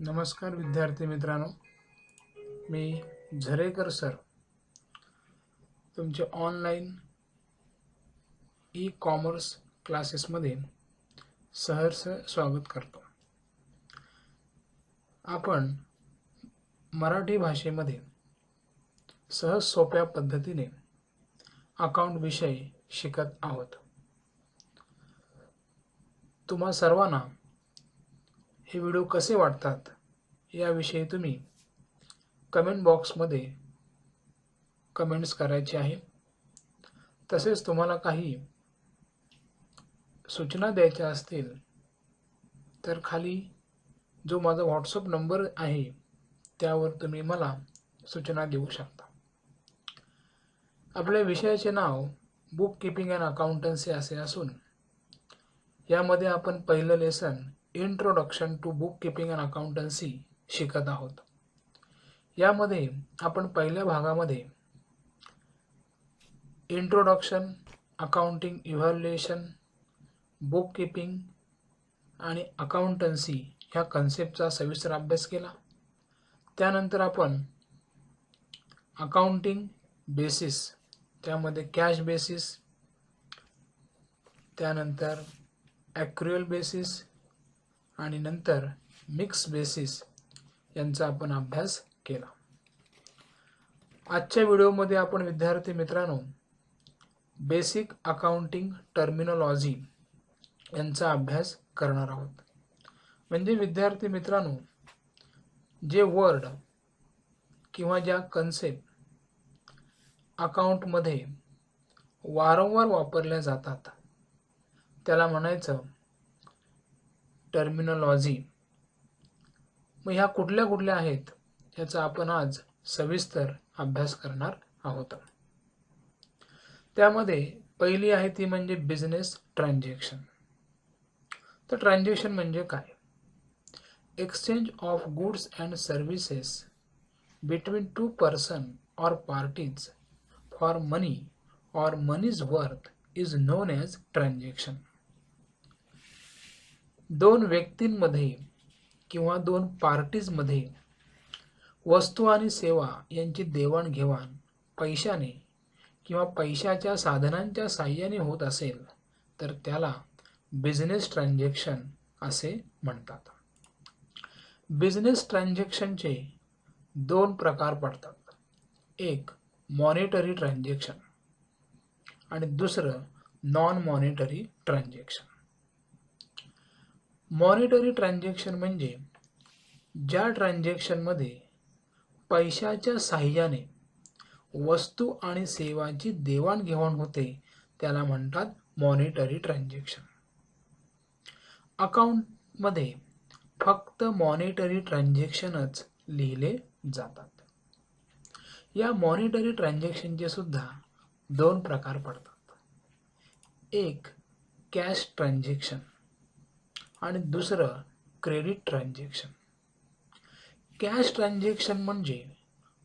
नमस्कार विद्यार्थी मित्रांनो, मी झरेकर सर तुमचे ऑनलाईन ई-कॉमर्स क्लासेसमध्ये सहर्ष स्वागत करतो। आपण मराठी भाषेमध्ये सहज सोप्या पद्धतीने अकाउंट विषय शिकत आहोत। तुम्हा सर्वांना हे व्हिडिओ कसे वाटतात याविषयी तुम्ही कमेंट बॉक्समध्ये कमेंट्स करायचे आहे। तसेच तुम्हाला काही सूचना द्यायच्या असतील तर खाली जो माझा व्हॉट्सअप नंबर आहे त्यावर तुम्ही मला सूचना देऊ शकता। आपल्या विषयाचे नाव बुक कीपिंग अँड अकाउंटन्सी असे असून यामध्ये आपण पहिलं lesson introduction to book keeping and accountancy शिकत आहोत। यामध्ये आपण पहिल्या भागामध्ये introduction, accounting evaluation, book keeping आणि अकाउंटन्सी ह्या कन्सेप्टचा सविस्तर अभ्यास केला। त्यानंतर आपण अकाउंटिंग बेसिस, त्यामध्ये कॅश बेसिस, त्यानंतर ॲक्रुअल बेसिस आणि नंतर मिक्स बेसिस यांचा आपण अभ्यास केला। आजच्या व्हिडिओमध्ये आपण विद्यार्थी मित्रांनो बेसिक अकाउंटिंग टर्मिनॉलॉजी यांचा अभ्यास करणार आहोत। म्हणजे विद्यार्थी मित्रांनो जे वर्ड किंवा ज्या कन्सेप्ट अकाउंटमध्ये वारंवार वापरल्या जातात त्याला म्हणायचं टर्मिनॉलॉजी। मग ह्या कुठल्या कुठल्या आहेत याचा आपण आज सविस्तर अभ्यास करणार आहोत। त्यामध्ये पहिली आहे ती म्हणजे बिझनेस ट्रान्झॅक्शन। तर ट्रान्झॅक्शन म्हणजे काय? Exchange of goods and services between two person or parties for money or money's worth is known as transaction. दोन व्यक्तींमध्ये किंवा दोन पार्टीजमध्ये वस्तू आणि सेवा यांची देवाणघेवाण पैशाने किंवा पैशाच्या साधनांच्या साहाय्याने होत असेल तर त्याला बिझनेस ट्रान्झॅक्शन असे म्हणतात। बिझनेस ट्रान्झॅक्शनचे दोन प्रकार पडतात, एक मॉनिटरी ट्रान्झॅक्शन आणि दुसरं non monetary transaction. Monetary transaction म्हणजे ज्या ट्रान्झॅक्शनमध्ये पैशाच्या साहाय्याने वस्तू आणि सेवांची देवाणघेवाण होते त्याला म्हणतात मॉनिटरी ट्रान्झॅक्शन। अकाउंटमध्ये फक्त मॉनिटरी ट्रान्झॅक्शनच लिहिले जातात। या मॉनिटरी ट्रान्झॅक्शनचे सुद्धा दोन प्रकार पडतात, एक कॅश ट्रान्झॅक्शन आणि दुसरं क्रेडिट ट्रान्झॅक्शन। कॅश ट्रान्झॅक्शन म्हणजे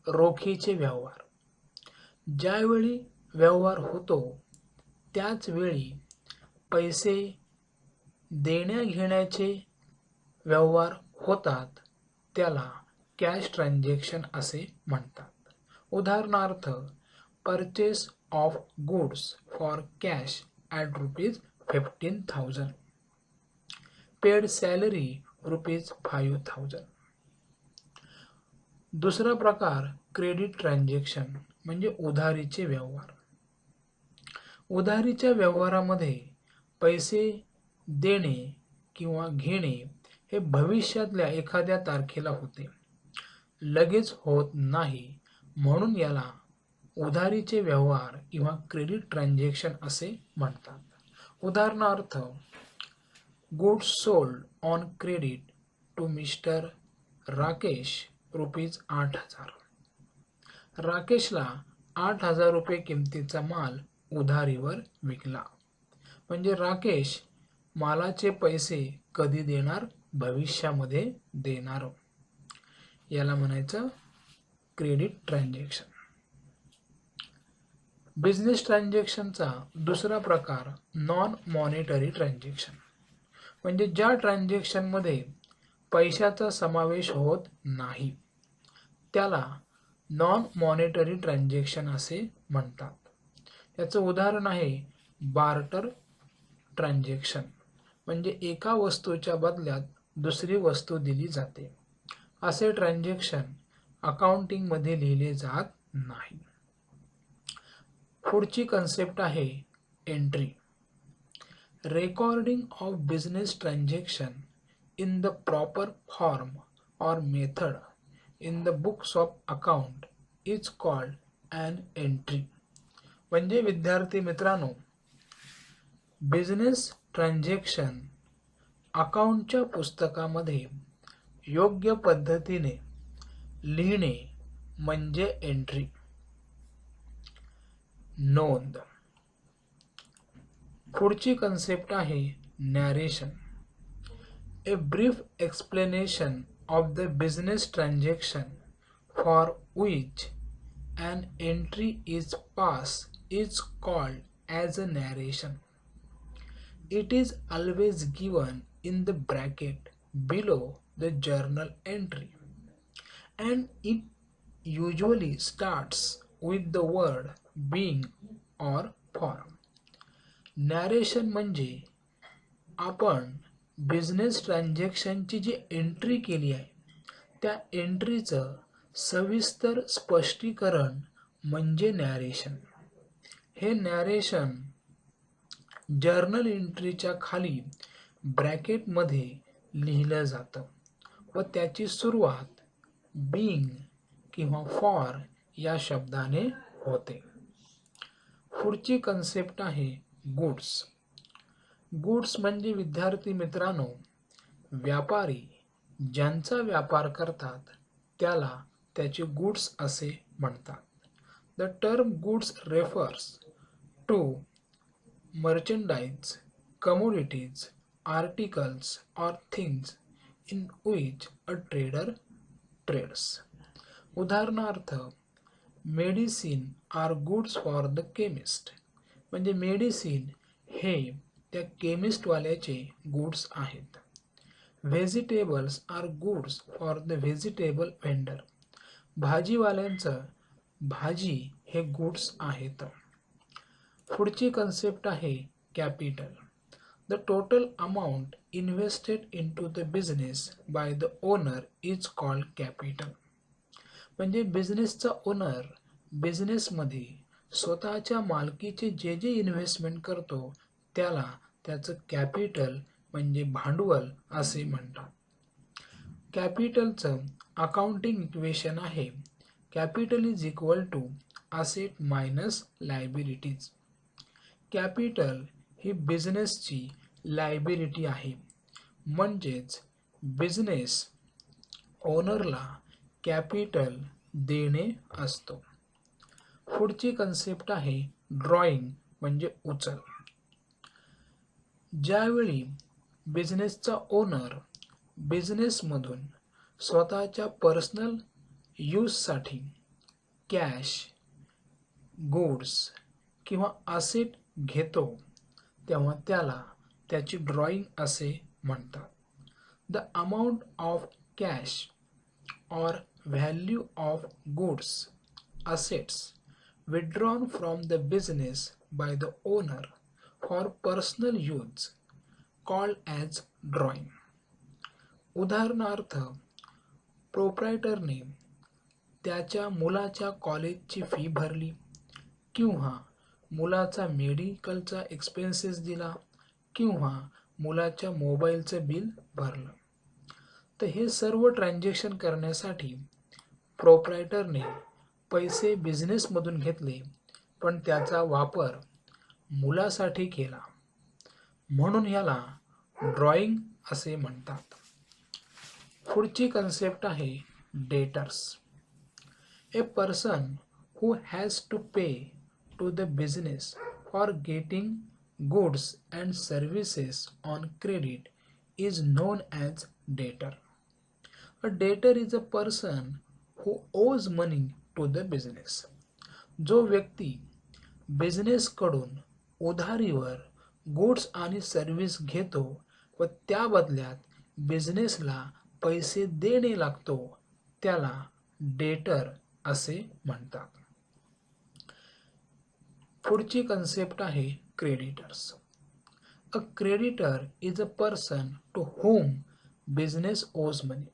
रोखीचे व्यवहार। ज्यावेळी व्यवहार होतो त्याच वेळी पैसे देण्या-घेण्याचे व्यवहार होतात त्याला कॅश ट्रान्झॅक्शन असे म्हणतात। उदाहरणार्थ purchase of goods for cash at ₹15,000, paid salary ₹5,000। दुसरा प्रकार क्रेडिट ट्रान्झॅक्शन म्हणजे उधारीचे व्यवहार। उधारीच्या व्यवहारामध्ये पैसे देणे किंवा घेणे हे भविष्यातल्या एखाद्या तारखेला होते, लगेच होत नाही, म्हणून याला उधारीचे व्यवहार किंवा क्रेडिट ट्रान्झॅक्शन असे म्हणतात। उदाहरणार्थ goods sold on credit to mister Rakesh ₹8,000। राकेशला ₹8,000 किमतीचा माल उधारीवर विकला। म्हणजे राकेश मालाचे पैसे कधी देणार? भविष्यामध्ये देणार। याला म्हणायचं क्रेडिट ट्रान्झॅक्शन। बिझनेस ट्रान्झॅक्शनचा दुसरा प्रकार नॉन मॉनिटरी ट्रान्झॅक्शन म्हणजे ज्या ट्रान्झॅक्शनमध्ये पैशाचा समावेश होत नाही. त्याला नॉन मॉनिटरी ट्रान्झॅक्शन असे म्हणतात. याचं उदाहरण आहे बार्टर ट्रान्झॅक्शन, म्हणजे एका वस्तूच्या बदल्यात दुसरी वस्तू दिली जाते. असे ट्रान्झॅक्शन अकाउंटिंगमध्ये लिहिले जात नाही. पुढची कन्सेप्ट आहे entry. Recording of business transaction in the proper form or method in the books of account is called an entry. म्हणजे विद्यार्थी मित्रांनो, बिझनेस ट्रान्झॅक्शन अकाउंटच्या पुस्तकामध्ये योग्य पद्धतीने लिहिणे म्हणजे एंट्री. नोंद. पुढची कन्सेप्ट आहे narration. A brief explanation of the business transaction for which an entry is passed is called as a narration. It is always given in the bracket below the journal entry, and it usually starts with the word being or for. Narration म्हणजे आपण business ट्रान्झॅक्शनची जी entry केली आहे त्या एंट्रीचं सविस्तर स्पष्टीकरण म्हणजे narration. हे narration journal एंट्रीच्या खाली ब्रॅकेटमध्ये लिहिलं जातं व त्याची सुरुवात बीइंग किंवा फॉर या शब्दाने होते. पुढची कन्सेप्ट आहे गुड्स. गुड्स म्हणजे विद्यार्थी मित्रांनो, व्यापारी ज्यांचा व्यापार करतात त्याला त्याचे गुड्स असे म्हणतात. The term goods refers to merchandise, commodities, articles और things in which a trader trades. उदाहरणार्थ medicine are goods for the chemist, म्हणजे मेडिसिन हे त्या केमिस्टवाल्याचे गुड्स आहेत. Vegetables are goods for the vegetable vendor, भाजीवाल्यांचं भाजी हे गुड्स आहेत. पुढची कन्सेप्ट आहे capital. The total amount invested into the business by the owner is called capital. म्हणजे बिझनेसचा ओनर बिझनेसमध्ये स्वतःच्या मालकीचे जे जे इन्व्हेस्टमेंट करतो त्याला त्याचं कॅपिटल म्हणजे भांडवल असे म्हणतात. कॅपिटलचं अकाउंटिंग इक्वेशन आहे capital is equal to asset minus liabilities. Capital ही बिझनेसची लायबिलिटी आहे, म्हणजेच बिझनेस ओनरला कॅपिटल देणे असतो. पुढची कन्सेप्ट आहे ड्रॉइंग म्हणजे उचल. ज्यावेळी बिझनेसचा ओनर बिझनेसमधून स्वतःच्या पर्सनल यूजसाठी कॅश, गुड्स किंवा असेट घेतो तेव्हा त्याला त्याची ड्रॉइंग असे म्हणतात. The amount of cash or value of goods, assets withdrawn from the business by the owner for personal use called as drawing. उदाहरणार्थ प्रोप्रायटरने त्याच्या मुलाच्या कॉलेजची फी भरली किंवा मुलाचा मेडिकलचा एक्सपेन्सेस दिला किंवा मुलाच्या मोबाईलचं बिल भरलं. तर हे सर्व ट्रान्झॅक्शन करण्यासाठी प्रोप्रायटरने पैसे बिझनेसमधून घेतले पण त्याचा वापर मुलासाठी केला, म्हणून ह्याला ड्रॉइंग असे म्हणतात. पुढची कन्सेप्ट आहे debtors. A person who has to pay to the business for getting goods and services on credit is known as debtor. A debtor is a person who owes money to the business. जो व्यक्ती बिझनेसकडून उधारीवर goods आणि service घेतो व त्या बदल्यात बिझनेसला पैसे देणे लागतो त्याला डेटर असे म्हणतात. पुढची कन्सेप्ट आहे creditors. A creditor is a person to whom business owes money.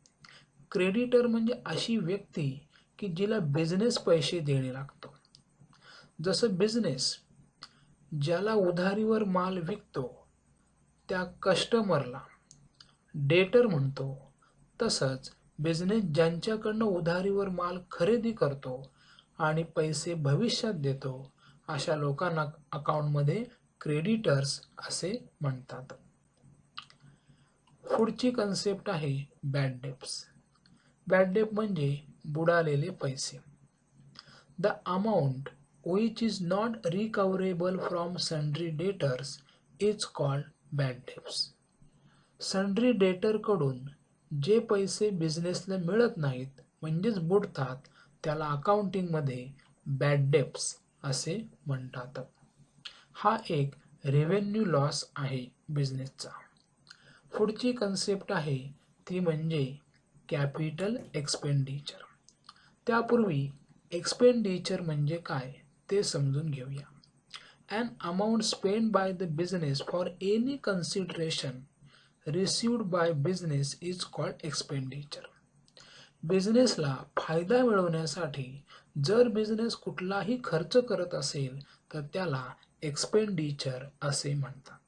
Creditor म्हणजे अशी व्यक्ती की जिला बिझनेस पैसे देणे लागतो. जसं बिझनेस ज्याला उधारीवर माल विकतो त्या कस्टमरला डेटर म्हणतो, तसंच बिझनेस ज्यांच्याकडनं उधारीवर माल खरेदी करतो आणि पैसे भविष्यात देतो अशा लोकांना अकाउंटमध्ये क्रेडिटर्स असे म्हणतात. पुढची कन्सेप्ट आहे बॅड डेब्ट्स. बॅड डेब्ट म्हणजे बुडालेले पैसे. The amount which is not recoverable from sundry debtors is called bad debts. Sundry डेटरकडून जे पैसे बिझनेसला मिळत नाहीत म्हणजेच बुडतात त्याला अकाउंटिंगमध्ये बॅड डेब्ट्स असे म्हणतात. हा एक रेव्हेन्यू लॉस आहे बिझनेसचा. पुढची कन्सेप्ट आहे ती म्हणजे कॅपिटल एक्सपेंडिचर. त्यापूर्वी एक्सपेंडिचर म्हणजे काय ते समजून घेऊया. An amount spent by the business for any consideration received by business is called expenditure. बिझनेसला फायदा मिळवण्यासाठी जर बिझनेस कुठलाही खर्च करत असेल तर त्याला एक्सपेंडिचर असे म्हणतात.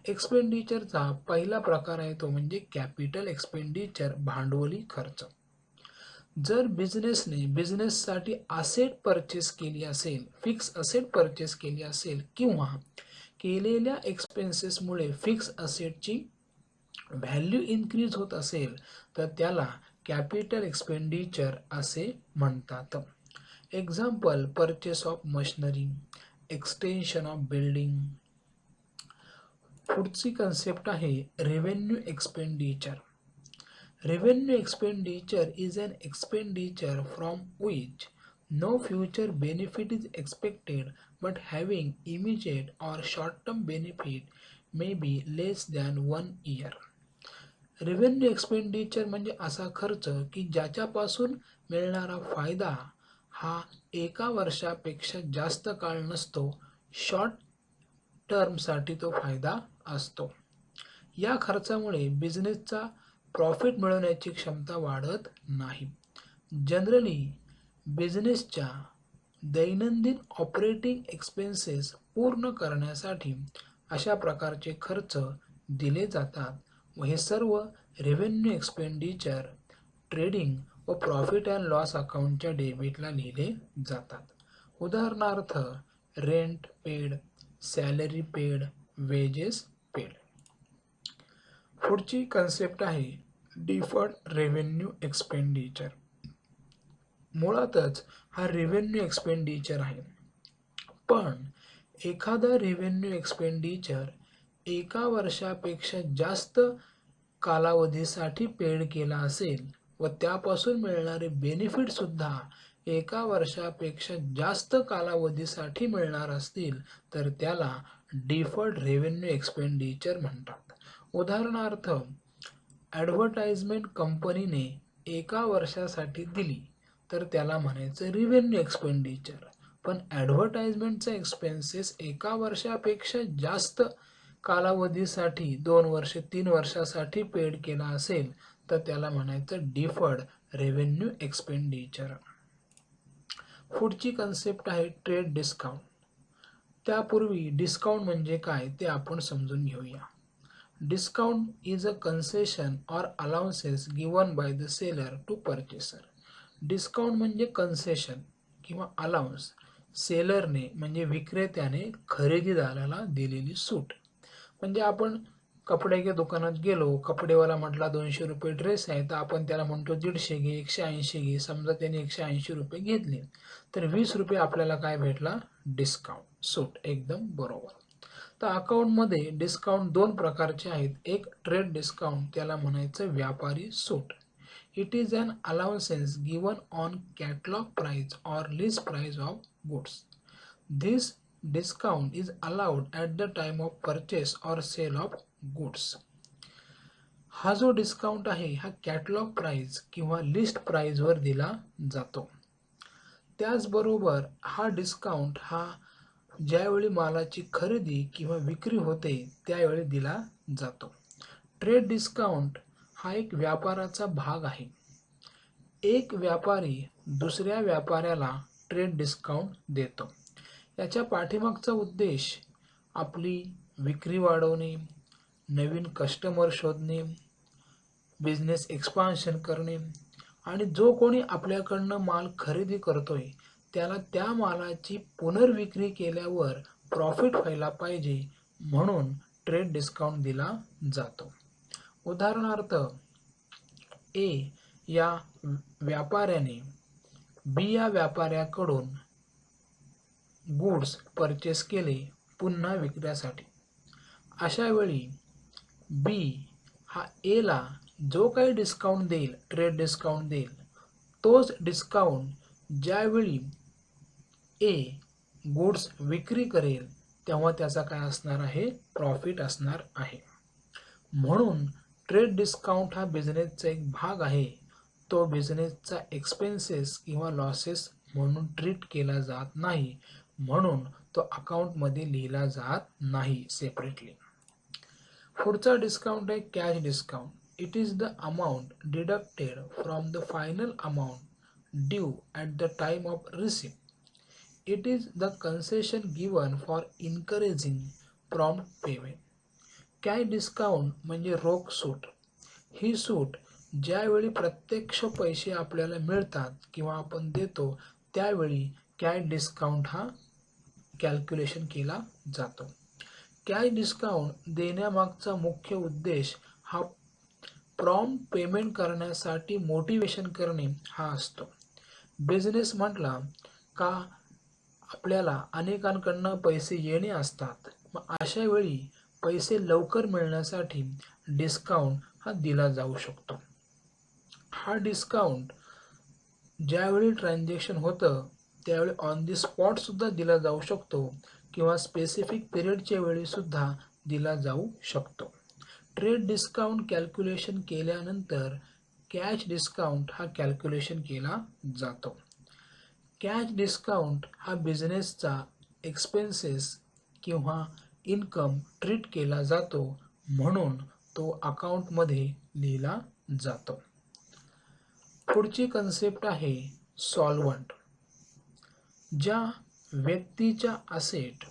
एक्सपेंडिचरचा पहिला प्रकार आहे तो म्हणजे कॅपिटल एक्सपेंडिचर, भांडवली खर्च. जर बिझनेसने बिझनेससाठी असेट परचेस केली असेल, फिक्स असेट परचेस केली असेल किंवा केलेल्या एक्सपेन्सेसमुळे फिक्स असेटची व्हॅल्यू इन्क्रीज होत असेल तर त्याला कॅपिटल एक्सपेंडिचर असे म्हणतात. Example purchase of machinery, extension of building. पुढची कन्सेप्ट आहे revenue expenditure. Revenue expenditure is an expenditure from which no future benefit is expected but having immediate or short-term benefit may be less than 1 year. Revenue expenditure म्हणजे असा खर्च की ज्याच्यापासून मिळणारा फायदा हा एका वर्षापेक्षा जास्त काळ नसतो, शॉर्ट टर्मसाठी तो फायदा असतो. या खर्चामुळे बिझनेसचा प्रॉफिट मिळवण्याची क्षमता वाढत नाही. जनरली बिझनेसच्या दैनंदिन ऑपरेटिंग एक्सपेन्सेस पूर्ण करण्यासाठी अशा प्रकारचे खर्च दिले जातात व हे सर्व रेव्हेन्यू एक्सपेंडिचर ट्रेडिंग व प्रॉफिट अँड लॉस अकाउंटच्या डेबिटला लिहिले जातात. उदाहरणार्थ rent paid, salary paid, wedges paid. पुढची कन्सेप्ट आहे डिफर्ड रेव्हेन्यू एक्सपेंडिचर. मुळातच हा रेव्हेन्यू एक्सपेंडिचर आहे, पण एखादा रेव्हेन्यू एक्सपेंडिचर एका वर्षापेक्षा जास्त कालावधीसाठी पेड केला असेल व त्यापासून मिळणारे बेनिफिट सुद्धा एका वर्षापेक्षा जास्त कालावधीसाठी मिळणार असतील तर त्याला डिफर्ड रेव्हेन्यू एक्सपेंडिचर म्हणतात. उदाहरणार्थ ॲडव्हर्टाइजमेंट कंपनीने एका वर्षासाठी दिली तर त्याला म्हणायचं रेव्हेन्यू एक्सपेंडिचर. पण ॲडव्हर्टाइजमेंटचा एक्सपेन्सेस एका वर्षापेक्षा जास्त कालावधीसाठी 2 वर्ष 3 वर्षासाठी पेड केला असेल तर त्याला म्हणायचं डिफर्ड रेव्हेन्यू एक्सपेंडिचर. पुढची कन्सेप्ट आहे ट्रेड डिस्काउंट. त्यापूर्वी डिस्काउंट म्हणजे काय ते आपण समजून घेऊया. Discount is a concession or allowances given by the seller to purchaser. Discount म्हणजे कन्सेशन किंवा अलाउन्स सेलरने म्हणजे विक्रेत्याने खरेदीदाराला दिलेली सूट. म्हणजे आपण कपड्याच्या दुकानात गेलो, कपडेवाला म्हटला 200 रुपये ड्रेस आहे तर आपण त्याला म्हणतो 150 घे, 180 घे. समजा त्याने 180 रुपये घेतले तर 20 रुपये आपल्याला काय भेटला? डिस्काउंट, सूट. एकदम बरोबर. तर अकाउंटमध्ये डिस्काउंट 2 प्रकारचे आहेत. एक ट्रेड डिस्काउंट, त्याला म्हणायचं व्यापारी सूट. It is an allowances given on catalogue price or list price of goods. This discount is allowed at the time of purchase or sale of goods. हा जो डिस्काउंट आहे हा कॅटलॉग प्राइस किंवा list प्राइसवर दिला जातो. त्याचबरोबर हा डिस्काउंट हा ज्यावेळी मालाची खरेदी किंवा विक्री होते त्यावेळी दिला जातो. ट्रेड डिस्काउंट हा एक व्यापाराचा भाग आहे. एक व्यापारी दुसऱ्या व्यापाऱ्याला ट्रेड डिस्काउंट देतो. याच्या पाठीमागचा उद्देश आपली विक्री वाढवणे, नवीन कस्टमर शोधणे, बिझनेस एक्सपान्शन करणे आणि जो कोणी आपल्याकडनं माल खरेदी करतोय त्याला त्या मालाची पुनर्विक्री केल्यावर प्रॉफिट व्हायला पाहिजे म्हणून ट्रेड डिस्काउंट दिला जातो. उदाहरणार्थ, ए या व्यापाऱ्याने बी या व्यापाऱ्याकडून गुड्स परचेस केले पुन्हा विक्रीसाठी. अशा वेळी बी हा एला जो काही डिस्काउंट देईल, ट्रेड डिस्काउंट देईल, तोच डिस्काउंट ज्यावेळी ए गुड्स विक्री करेल तेव्हा त्याचा काय असणार आहे, प्रॉफिट असणार आहे. म्हणून ट्रेड डिस्काउंट हा बिझनेसचा एक भाग आहे. तो बिझनेसचा एक्सपेन्सेस किंवा लॉसेस म्हणून ट्रीट केला जात नाही, म्हणून तो अकाउंटमध्ये लिहिला जात नाही सेपरेटली. पुढचा डिस्काउंट आहे cash discount. It is the amount deducted from the final amount due at the time of receipt. It is the concession given for encouraging prompt payment. Cash discount म्हणजे रोख सूट. ही सूट ज्यावेळी प्रत्यक्ष पैसे आपल्याला मिळतात किंवा आपण देतो त्यावेळी कॅश डिस्काउंट हा कॅल्क्युलेशन केला जातो. कॅश डिस्काउंट देण्यामागचा मुख्य उद्देश हा प्रॉम्प्ट पेमेंट करण्यासाठी मोटिवेशन करणे हा असतो. बिझनेस म्हटला का आपल्याला अनेकांकडनं पैसे येणे असतात. मग अशा वेळी पैसे लवकर मिळण्यासाठी डिस्काउंट हा दिला जाऊ शकतो. हा डिस्काउंट ज्यावेळी ट्रान्झॅक्शन होतं त्यावेळी ऑन दी स्पॉट सुद्धा दिला जाऊ शकतो किंवा स्पेसिफिक पिरियडच्या वेळी सुद्धा दिला जाऊ शकतो. ट्रेड डिस्काउंट कॅल्क्युलेशन केल्यानंतर कॅश डिस्काउंट हा कॅल्क्युलेशन केला जातो. कॅश डिस्काउंट हा बिझनेसचा एक्सपेन्सेस किंवा इन्कम ट्रीट केला जातो म्हणून तो अकाउंटमध्ये लिहिला जातो. पुढची कन्सेप्ट आहे सॉल्व्हंट. ज्या व्यक्तीच्या असेट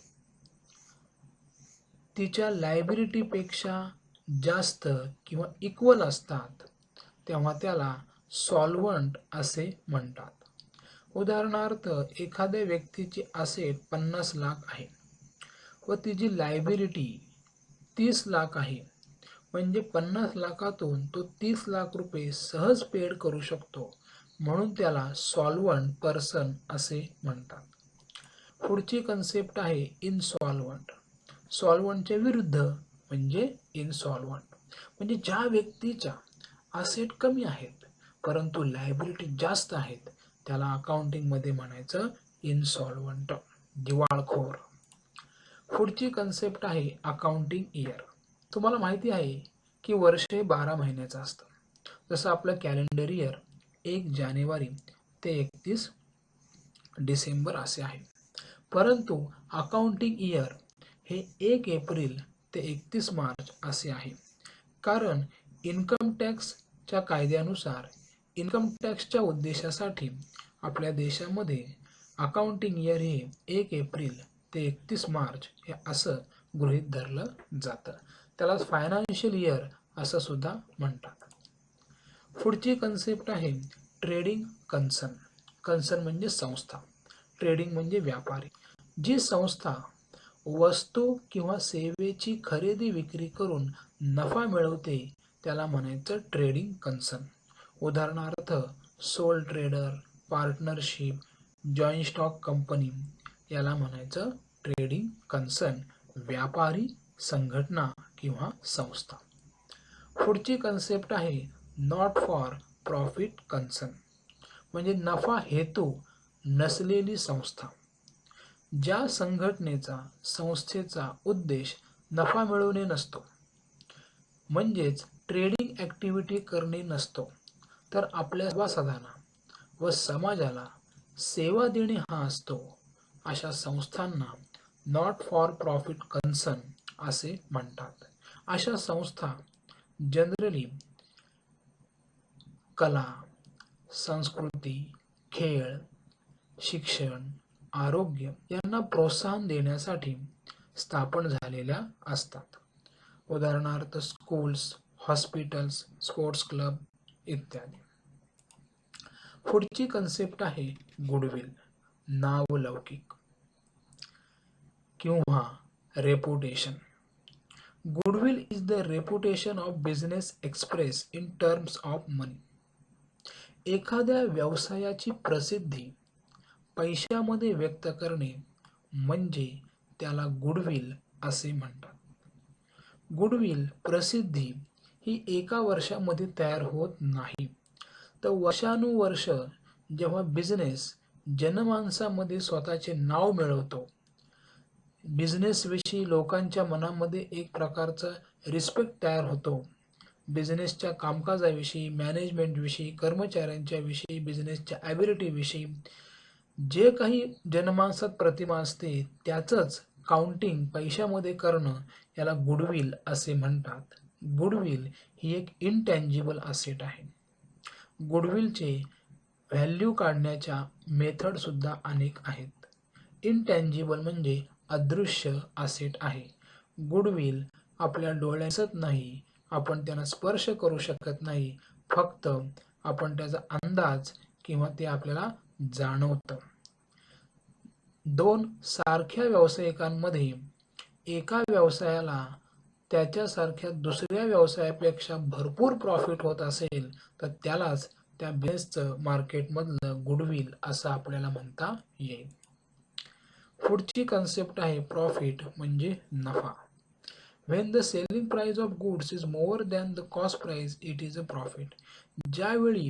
तिच्या लायबिलिटीपेक्षा जास्त किंवा इक्वल असतात तेव्हा त्याला सॉल्व्हंट असे म्हणतात. उदाहरणार्थ, एखाद्या व्यक्तीची असेट 50 लाख आहे व तिची लायबिलिटी 30 लाख आहे. म्हणजे 50 लाखातून तो 30 लाख रुपये सहज पेड करू शकतो म्हणून त्याला सॉल्व्हंट पर्सन असे म्हणतात. पुढची कन्सेप्ट आहे इनसॉल्व्हंट. सॉल्व्हंटच्या विरुद्ध म्हणजे इनसॉल्व्हंट. म्हणजे ज्या व्यक्तीच्या असेट कमी आहेत परंतु लायबिलिटी जास्त आहेत त्याला अकाउंटिंगमध्ये म्हणायचं इनसॉल्व्हंट, दिवाळखोर. पुढची कन्सेप्ट आहे अकाउंटिंग इयर. तुम्हाला माहिती आहे की वर्ष हे 12 महिन्याचं असतं. जसं आपलं कॅलेंडर इयर 1 जानेवारी ते 31 डिसेंबर असे आहे. परंतु अकाउंटिंग इयर हे 1 एप्रिल ते 31 मार्च असे आहे. कारण इन्कम टॅक्सच्या कायद्यानुसार इन्कम टॅक्सच्या उद्देशासाठी आपल्या देशामध्ये अकाउंटिंग इयर हे 1 एप्रिल ते 31 मार्च हे असं गृहीत धरलं जातं. त्याला फायनान्शियल इयर असं सुद्धा म्हणतात. पुढची कन्सेप्ट आहे ट्रेडिंग कन्सर्न. कन्सर्न म्हणजे संस्था, ट्रेडिंग म्हणजे व्यापारी. जी संस्था वस्तू किंवा सेवेची खरेदी विक्री करून नफा मिळवते त्याला म्हणायचं ट्रेडिंग कन्सर्न. उदाहरणार्थ, soul trader, partnership, joint stock company याला म्हणायचं ट्रेडिंग कन्सर्न, व्यापारी संघटना किंवा संस्था. पुढची कन्सेप्ट आहे नॉट फॉर प्रॉफिट कन्सर्न. म्हणजे नफा हेतू नसलेली संस्था. ज्या संघटनेचा, संस्थेचा उद्देश नफा मिळवणे नसतो, म्हणजेच ट्रेडिंग ॲक्टिव्हिटी करणे नसतो, तर आपल्या सभासदांना व समाजाला सेवा देणे हा असतो. अशा संस्थांना नॉट फॉर प्रॉफिट कन्सर्न असे म्हणतात. अशा संस्था जनरली कला, संस्कृती, खेळ, शिक्षण, आरोग्य यांना प्रोत्साहन देण्यासाठी स्थापन झालेल्या असतात. उदाहरणार्थ स्कूल्स, हॉस्पिटल्स, स्पोर्ट्स क्लब इत्यादी. पुढची कन्सेप्ट आहे गुडविल, नावलौकिक किंवा reputation. Goodwill is the reputation of business express in terms of money. एखाद्या व्यवसायाची प्रसिद्धी पैशामध्ये व्यक्त करणे म्हणजे त्याला गुडविल असे म्हणतात. गुडविल प्रसिद्धी ही एका वर्षामध्ये तयार होत नाही, तर वर्षानुवर्ष जेव्हा बिझनेस जनमानसामध्ये स्वतःचे नाव मिळवतो, बिझनेसविषयी लोकांच्या मनामध्ये एक प्रकारचा रिस्पेक्ट तयार होतो, बिझनेसच्या कामकाजाविषयी, मॅनेजमेंटविषयी, कर्मचाऱ्यांच्या विषयी, बिझनेसच्या ॲबिलिटीविषयी जे काही जनमानसात प्रतिमा असते त्याचंच काउंटिंग पैशामध्ये करणं याला गुडविल असे म्हणतात. गुडविल ही एक इनटँजिबल असेट आहे. गुडविलचे व्हॅल्यू काढण्याच्या मेथडसुद्धा अनेक आहेत. इनटँजिबल म्हणजे अदृश्य असेट आहे. गुडविल आपल्या डोळ्यात दिसत नाही, आपण त्यांना स्पर्श करू शकत नाही, फक्त आपण त्याचा अंदाज किंवा ते आपल्याला जाणवतं. दोन सारख्या व्यावसायिकांमध्ये एका व्यवसायाला त्याच्यासारख्या दुसऱ्या व्यवसायापेक्षा भरपूर प्रॉफिट होत असेल तर त्यालाच त्या बिझनेसचं मार्केटमधलं गुडविल असं आपल्याला म्हणता येईल. पुढची कन्सेप्ट आहे प्रॉफिट म्हणजे नफा. When the selling price of goods is more than the cost price, it is a profit. ज्यावेळी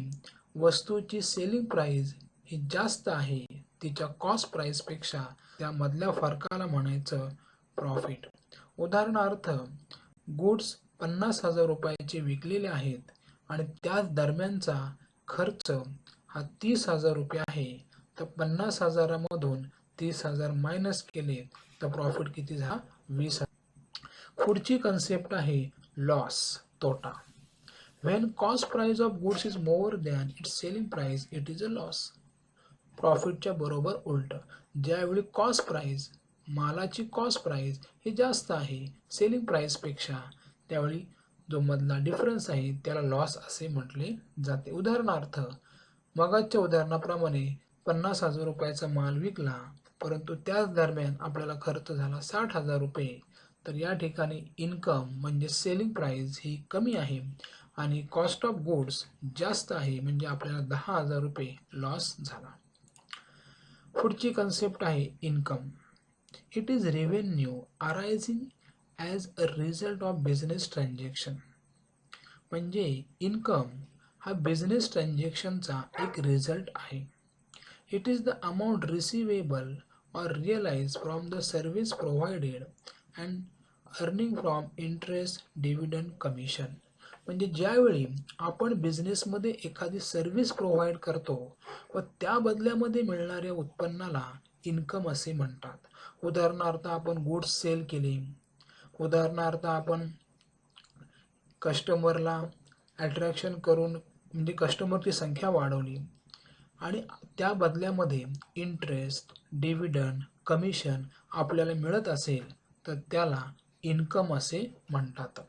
वस्तूची सेलिंग प्राइस ही जास्त आहे तिच्या कॉस्ट प्राइसपेक्षा, त्यामधल्या फरकाला म्हणायचं प्रॉफिट. उदाहरणार्थ गुड्स 50,000 रुपयाचे विकलेले आहेत आणि त्याच दरम्यानचा खर्च हा 30,000 रुपये आहे, तर 50,000मधून 30,000 मायनस केले तर प्रॉफिट किती झाला? 20,000. पुढची कन्सेप्ट आहे लॉस, तोटा. When cost price of goods is more than its selling price, it is a loss. प्रॉफिटच्या बरोबर उलट. ज्यावेळी कॉस्ट प्राइस, मालाची कॉस्ट प्राइस ही जास्त आहे सेलिंग प्राइसपेक्षा, त्यावेळी जो मधला डिफरन्स आहे त्याला लॉस असे म्हटले जाते. उदाहरणार्थ मगाच्या उदाहरणाप्रमाणे 50,000 रुपयाचा माल विकला, परंतु त्याच दरम्यान आपल्याला खर्च झाला 60,000 रुपये, तर या ठिकाणी इन्कम म्हणजे सेलिंग प्राइस ही कमी आहे आणि कॉस्ट ऑफ गुड्स जास्त आहे, म्हणजे आपल्याला 10,000 रुपये लॉस झाला. पुढची कन्सेप्ट आहे income. It is revenue arising as a result of business transaction. म्हणजे इन्कम हा बिझनेस ट्रान्झॅक्शनचा एक रिझल्ट आहे. It is the amount receivable or realized from the service provided and earning from interest, dividend, commission. म्हणजे ज्यावेळी आपण बिझनेसमध्ये एखादी service provide करतो व त्या बदल्यामध्ये मिळणाऱ्या उत्पन्नाला इन्कम असे म्हणतात. उदाहरणार्थ आपण गुड्स सेल केले, उदाहरणार्थ आपण कस्टमरला अट्रॅक्शन करून म्हणजे कस्टमरची संख्या वाढवली आणि त्या बदल्यामध्ये इंटरेस्ट, डिव्हिडंड, कमिशन आपल्याला मिळत असेल तर त्याला इन्कम असे म्हणतात.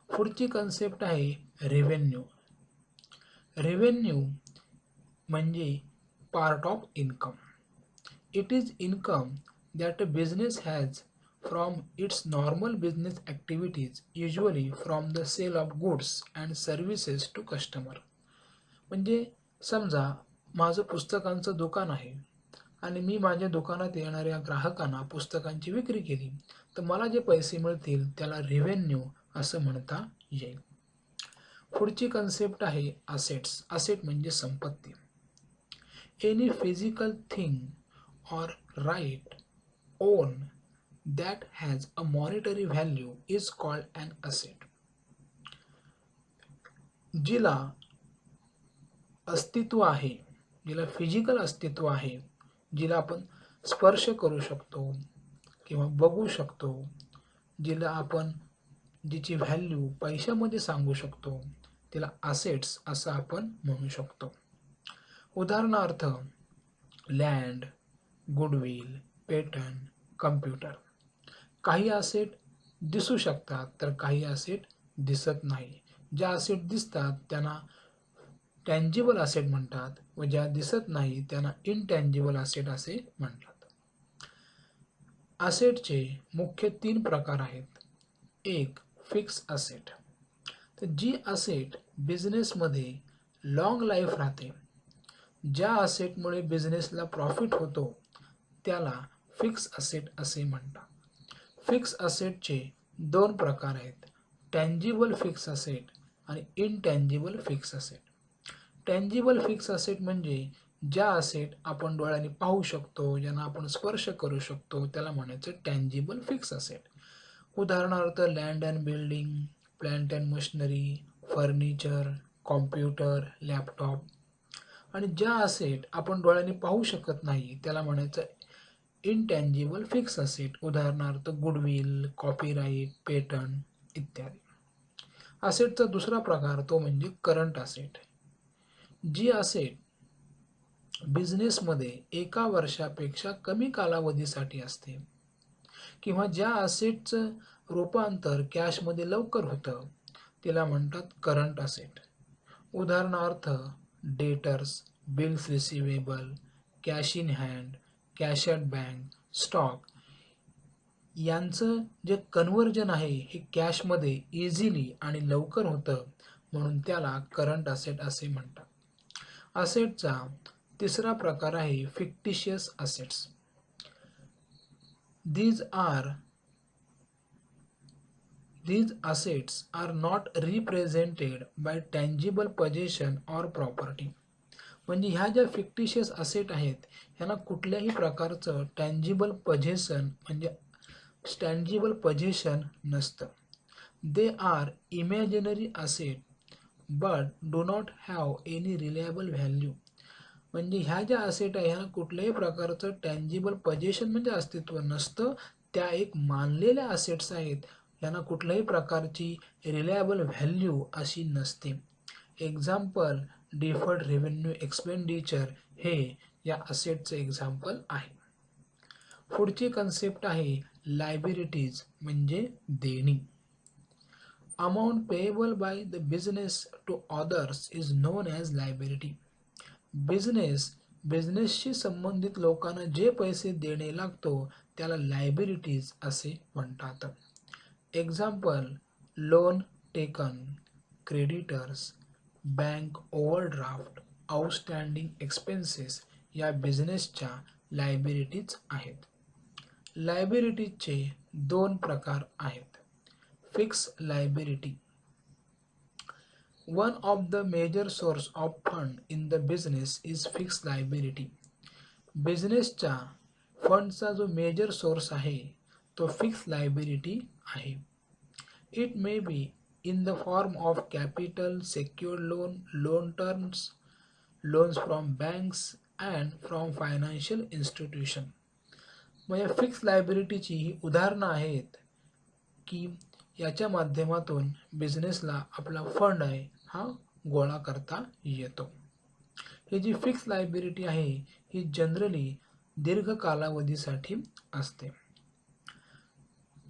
पुढची कन्सेप्ट आहे रेव्हेन्यू. रेव्हेन्यू म्हणजे part of income. It is income that a business has from its normal business activities, usually from the sale of goods and services to customer. म्हणजे समजा माझं पुस्तकांचं दुकान आहे आणि मी माझ्या दुकानात येणाऱ्या ग्राहकांना पुस्तकांची विक्री केली, तर मला जे पैसे मिळतील त्याला रेव्हेन्यू असं म्हणता येईल. पुढची कन्सेप्ट आहे असेट्स. असेट म्हणजे संपत्ती. Any physical thing or right own that has a monetary value is called an asset. जिला अस्तित्व आहे, जिला फिजिकल अस्तित्व आहे, जिला आपण स्पर्श करू शकतो किंवा बघू शकतो, जिला आपण जिची व्हॅल्यू पैशामध्ये सांगू शकतो, तिला असेट्स असं आपण म्हणू शकतो. उदाहरणार्थ लँड, गुडविल, पेटंट, कम्प्युटर. काही असेट दिसू शकतात तर काही असेट दिसत नाही. ज्या असेट दिसतात त्यांना टँजिबल असेट म्हणतात व ज्या दिसत नाही त्यांना इनटँजिबल असेट असे म्हणतात. असेटचे मुख्य 3 प्रकार आहेत. एक फिक्स असेट. तर जी असेट बिझनेसमध्ये लॉंग लाईफ राहते, ज्या असेटमुळे बिझनेसला प्रॉफिट होतो त्याला फिक्स असेट असे म्हणतात. फिक्स असेटचे 2 प्रकार आहेत. टँजिबल फिक्स असेट आणि intangible fix asset. Tangible fix asset म्हणजे ज्या असेट आपण डोळ्यांनी पाहू शकतो, ज्यांना आपण स्पर्श करू शकतो, त्याला म्हणायचं टँजिबल फिक्स असेट. उदाहरणार्थ land and building, plant and machinery, furniture, computer, laptop. आणि ज्या असेट आपण डोळ्यांनी पाहू शकत नाही त्याला म्हणायचं इनटँजिबल फिक्स असेट. उदाहरणार्थ गुडविल, कॉपीराईट, पेटंट इत्यादी. असेटचा दुसरा प्रकार तो म्हणजे करंट असेट. जी असेट बिझनेसमध्ये 1 वर्षापेक्षा कमी कालावधीसाठी असते किंवा ज्या असेटचं रूपांतर कॅशमध्ये लवकर होतं तिला म्हणतात करंट असेट. उदाहरणार्थ debtors, bills receivable, cash in hand, cash at bank, stock यांचं जे कन्व्हर्जन आहे हे कॅशमध्ये इझिली आणि लवकर होतं म्हणून त्याला करंट असेट असे म्हणतात. असेटचा तिसरा प्रकार आहे fictitious assets. These assets are not represented by tangible possession or property. म्हणजे ह्या ज्या फिक्टिशियस असेट आहेत ह्यांना कुठल्याही प्रकारचं टँजिबल पजेशन म्हणजे टँजिबल पजेशन नसतं. They are imaginary asset but do not have any reliable value. म्हणजे ह्या ज्या असेट आहे ह्यांना कुठल्याही प्रकारचं टँजिबल पजेशन म्हणजे अस्तित्व नसतं. त्या एक मानलेल्या असेट्स आहेत, यांना कुठल्याही प्रकारची रिलायबल व्हॅल्यू अशी नसते. एक्झाम्पल डिफर्ड रेव्हेन्यू एक्सपेंडिचर हे या असेटचं एक्झाम्पल आहे. पुढची कन्सेप्ट आहे लायबिलिटीज म्हणजे देणी. Amount payable by the business to others is known as liability. बिझनेसशी संबंधित लोकांना जे पैसे देणे लागतो त्याला लायबिलिटीज असे म्हणतात. Example loan taken, creditors, bank overdraft, outstanding expenses या बिझनेसच्या लायबिलिटीज आहेत. लायबिलिटीजचे 2 प्रकार आहेत. Fix liability. One of the major source of fund in the business is fixed liability. बिझनेसच्या फंडचा जो मेजर सोर्स आहे तो फिक्स लायबिलिटी आहे. It may be in the form of capital, secured loan, loan terms, loans from banks and from financial institution. म्हणजे fix लायबिलिटीची ही उदाहरणं आहेत की याच्या माध्यमातून बिझनेसला आपला फंड आहे हा गोळा करता येतो. ही जी फिक्स लायबिलिटी आहे ही जनरली दीर्घ कालावधीसाठी असते.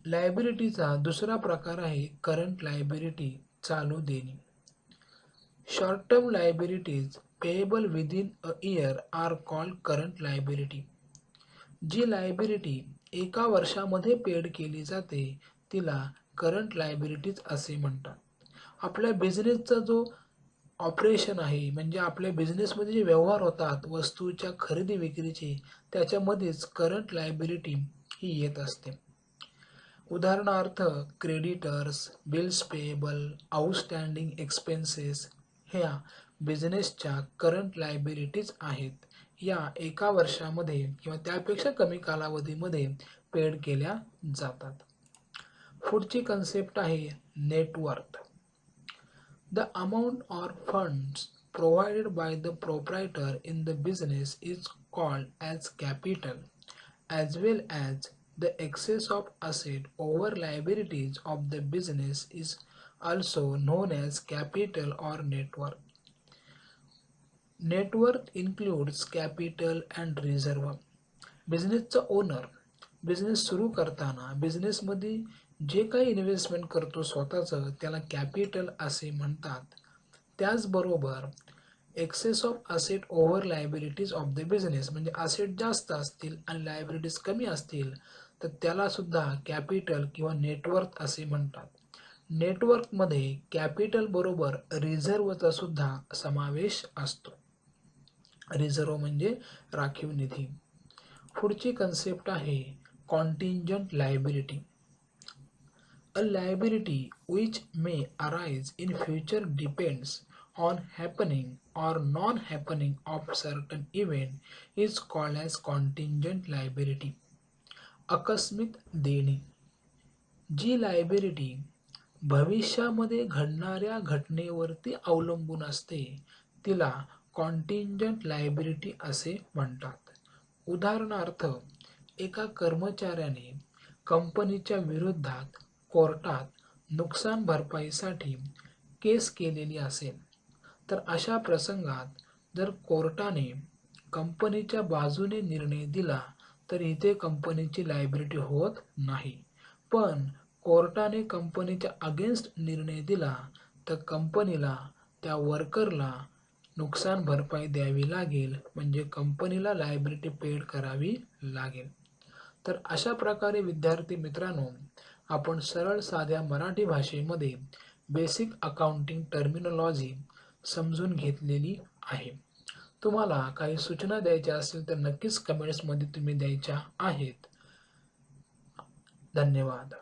लायबिलिटीचा दुसरा प्रकार आहे करंट लायबिलिटी, चालू देणी. Short term liabilities payable within a year are called current liability. जी लायबिलिटी 1 वर्षामध्ये पेड केली जाते तिला करंट लायबिलिटीज असे म्हणतात. आपल्या बिझनेसचा जो ऑपरेशन आहे म्हणजे आपल्या बिझनेसमध्ये जे व्यवहार होतात वस्तूच्या खरेदी विक्रीचे त्याच्यामध्येच करंट लायबिलिटी ही येत असते. उदाहरणार्थ creditors, bills payable, outstanding expenses ह्या बिझनेसच्या करंट लायबिलिटीज आहेत. या 1 वर्षामध्ये किंवा त्यापेक्षा कमी कालावधीमध्ये पेड केल्या जातात. पुढची कन्सेप्ट आहे net worth. The amount or funds provided by the proprietor in the business is called as capital, as well as the excess of asset over liabilities of the business is also known as capital or net worth. Net worth includes capital and reserve. बिझनेसचा owner business सुरू करताना बिझनेसमध्ये जे काही investment करतो स्वतःचं त्याला capital असे म्हणतात. त्याचबरोबर excess of asset over liabilities of the business म्हणजे असेट जास्त असतील आणि लायबिलिटीज कमी असतील तर त्याला सुद्धा कॅपिटल किंवा नेटवर्थ असे म्हणतात. नेटवर्कमध्ये कॅपिटल बरोबर रिझर्वचा सुद्धा समावेश असतो. रिझर्व म्हणजे राखीव निधी. पुढची कन्सेप्ट आहे contingent liability. A liability which may arise in future depends on happening or non-happening of certain event is called as contingent liability. आकस्मिक देणी. जी लायबिलिटी भविष्यामध्ये घडणाऱ्या घटनेवरती अवलंबून असते तिला कॉन्टिंजंट लायबिलिटी असे म्हणतात. उदाहरणार्थ एका कर्मचाऱ्याने कंपनीच्या विरोधात कोर्टात नुकसान भरपाईसाठी केस केलेली असेल तर अशा प्रसंगात जर कोर्टाने कंपनीच्या बाजूने निर्णय दिला तर इथे कंपनीची लायबिलिटी होत नाही. पण कोर्टाने कंपनीच्या अगेन्स्ट निर्णय दिला तर कंपनीला त्या वर्करला नुकसान भरपाई द्यावी लागेल म्हणजे कंपनीला लायबिलिटी पेड करावी लागेल. तर अशा प्रकारे विद्यार्थी मित्रांनो आपण सरळ साध्या मराठी भाषेमध्ये बेसिक अकाउंटिंग टर्मिनॉलॉजी समजून घेतलेली आहे. तुम्हाला काही सूचना द्यायच्या असतील तर नक्कीच कमेंट्समध्ये तुम्ही द्यायच्या आहेत. धन्यवाद.